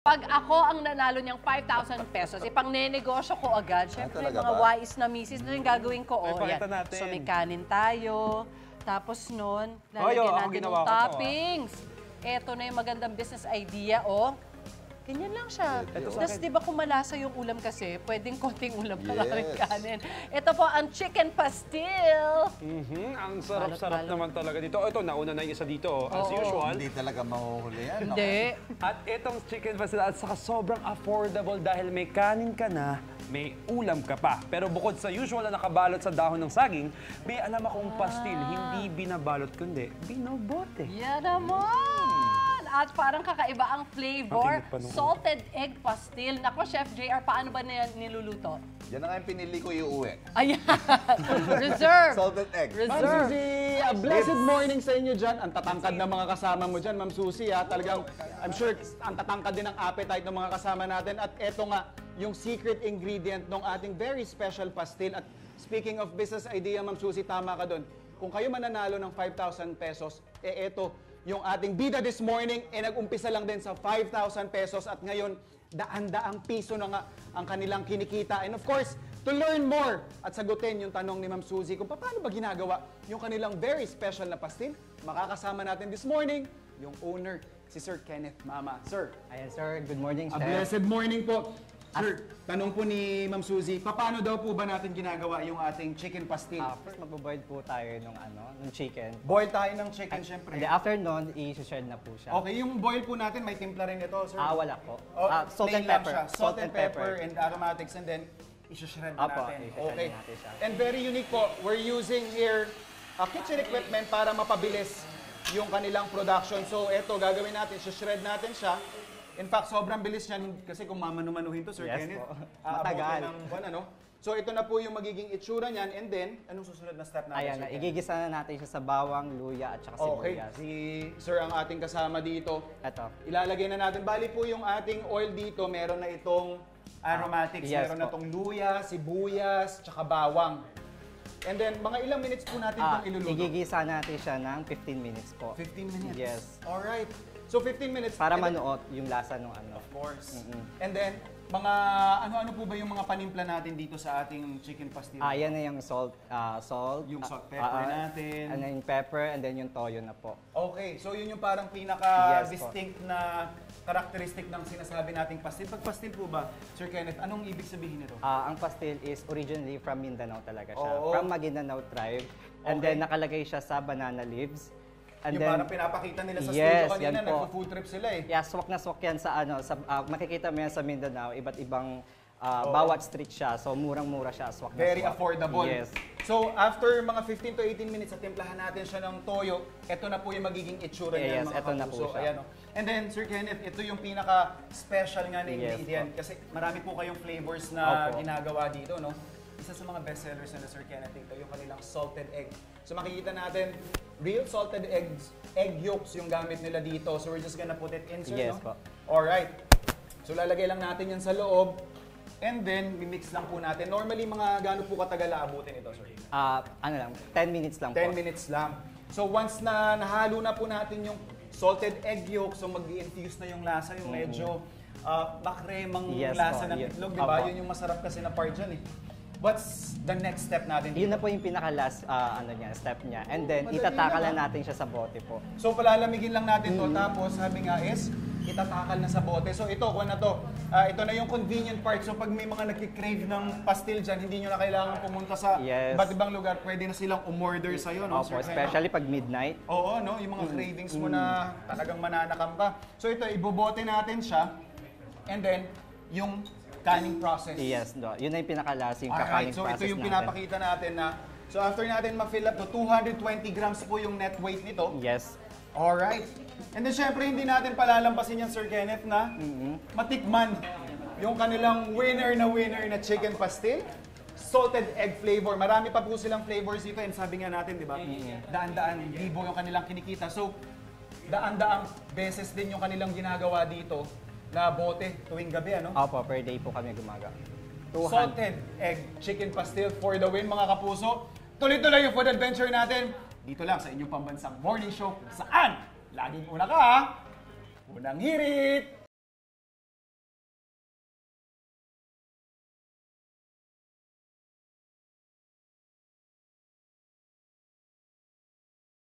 Pag ako ang nanalo niyang 5,000 pesos, ipang-nenegosyo ko agad. Siyempre, talaga mga ba? wais na misis na yung gagawin ko. Oh, yan. natin. So, may kanin tayo. Tapos nun, Oy, lalagyan ako natin ginawa ng ko to, toppings. Eto na yung magandang business idea, oh. Ganyan lang siya. Tapos, di ba kung malasa yung ulam kasi, pwedeng konting ulam pa rin kanin. Ito po ang chicken pastil. Ang sarap-sarap naman talaga dito. Ito, nauna na yung isa dito, as usual. Hindi talaga mahuhuli yan. Hindi. At itong chicken pastil at saka sobrang affordable dahil may kanin ka na, may ulam ka pa. Pero bukod sa usual na nakabalot sa dahon ng saging, may alam akong pastil, hindi binabalot kundi binobote. Yan naman! At parang kakaiba ang flavor, salted egg pastil. Nako, Chef JR, paano ba niluluto? Yan na nga yung pinili ko iuwi. Ayan! Reserve! Salted egg. Ma'am Reserve! Susie, a blessed morning sa inyo dyan. Ang tatangkad ng mga kasama mo dyan, Ma'am Susie. Ha? Talagang, I'm sure, ang tatangkad din ng appetite ng mga kasama natin. At eto nga, yung secret ingredient ng ating very special pastil. At speaking of business idea, Ma'am Susie, tama ka doon. Kung kayo mananalo ng 5,000 pesos, eto, yung ating bida this morning, nag-umpisa lang din sa 5,000 pesos at ngayon, daan-daang piso na nga ang kanilang kinikita. And of course, to learn more at sagutin yung tanong ni Ma'am Susie kung paano ba ginagawa yung kanilang very special na pastil, makakasama natin this morning yung owner, si Sir Kenneth Mama. Sir. Ayan sir, good morning A Chef. blessed morning po. Sir, tanong po ni Ma'am Susie, paano daw po ba natin ginagawa yung ating chicken pastil? First magbo-boil po tayo ng chicken. Boil tayo ng chicken, syempre. And then after nun, i-shred na po siya. Okay, yung boil po natin, may timpla rin ito, sir. Wala po. Oh, Salt and plain lang pepper. siya. Salt and pepper and aromatics and then i-shred na Apo, natin. i-shred Okay. natin siya. And very unique po, we're using here kitchen equipment para mapabilis yung kanilang production. So eto, gagawin natin, i-shred natin siya. In fact, sobrang bilis niyan kasi kung mamanu-manuhin to, Sir Yes Kenneth. po. Aabutin Matagal. ng buwan, ano? So ito na po yung magiging itsura niyan and then, anong susunod na step natin, Ayan Sir na, Kenneth? igigisa na natin siya sa bawang, luya at saka Okay, sibuyas. si Sir ang ating kasama dito. Ito. Ilalagay na natin. Bali po yung ating oil dito, meron na itong aromatics. Yes meron na po. itong luya, sibuyas, tsaka bawang. And then, mga ilang minutes po natin itong iluluto? Igigisa natin siya ng 15 minutes po. 15 minutes? Yes. Alright. So, 15 minutes. Para and then- manuot yung lasa ng ano. Of course. And then, mga ano-ano po ba yung mga panimpla natin dito sa ating chicken pastil? Yan na yung salt. Yung salt, pepper natin. And then yung pepper and then yung toyo na po. Okay, so yun yung parang Yes pinaka-distinct na characteristic ng sinasabi nating pastil. Pag pastil po ba, Sir Kenneth, anong ibig sabihin nito? Ang pastil is originally from Mindanao talaga siya. Oo. From Maguindanao tribe. And Okay. then nakalagay siya sa banana leaves. And Yung then, parang pinapakita nila sa yes, studio kanina, yan po. nagpo-food trip sila eh. Yeah, swak na swak yan sa ano, makikita mo yan sa Mindanao, iba't ibang bawat street siya. So murang-mura siya, swak na Very swak. affordable. Yes. So after mga 15 to 18 minutes, timplahan natin siya ng toyo, ito na po yung magiging itsura niya, Yes, mga ito na po kapuso. siya. Ayan, oh. And then, Sir Kenneth, ito yung pinaka-special nga na Yes, ingredient kasi marami po kayong flavors na Opo. ginagawa dito, no? Isa sa mga best sellers na Sir Kenneth dito, yung kanilang salted egg. So makikita natin, real salted egg yolks yung gamit nila dito. So we're just gonna put it in, sir, Yes no? po. Alright. So lalagay lang natin yan sa loob. And then, mimix lang po natin. Normally, mga gaano po katagal aabutin ito, sir? Ano lang, 10 minutes lang 10 po. minutes lang. So once na nahalo na po natin yung salted egg yolk, so mag-infuse na yung lasa, yung medyo makremang Yes lasa po, ng yes. itlog, di ba? Opo. Yun yung masarap kasi na part dyan eh. What's the next step natin Yun dito? na po yung pinaka-last step niya. And then, Madali itatakalan naman. natin siya sa bote po. So palalamigin lang natin to, tapos sabi nga is, itatakal na sa bote. So ito, kuha na to. Ito na yung convenient part. So pag may mga nagki-crave ng pastil dyan, hindi nyo na kailangan pumunta sa Yes. iba't ibang lugar. Pwede na silang umorder sa'yo, no? Opo, Sir Kenneth? especially pag midnight. Oo, no? Yung mga cravings mo na talagang mananakam ka. So ito, ibobote natin siya. And then, yung canning process. Yes, no. Yun na yung pinaka-last, yung Alright, kakaning so process ito yung natin. pinapakita natin na so after natin ma-fill up to 220 grams po yung net weight nito. Yes. Alright. And then syempre hindi natin palalampasin yan, Sir Kenneth, na matikman yung kanilang winner na chicken pastil. Salted egg flavor. Marami pa po silang flavors dito and sabi nga natin, di ba? Daan-daan, libo yung kanilang kinikita. So, daan-daang beses din yung kanilang ginagawa dito na bote tuwing gabi, ano? Opo, per day po kami gumaga. Salted egg chicken pastil for the win, mga kapuso. Tuloy-tuloy yung food adventure natin dito lang sa inyong pambansang morning show saan laging una ka, unang hirit!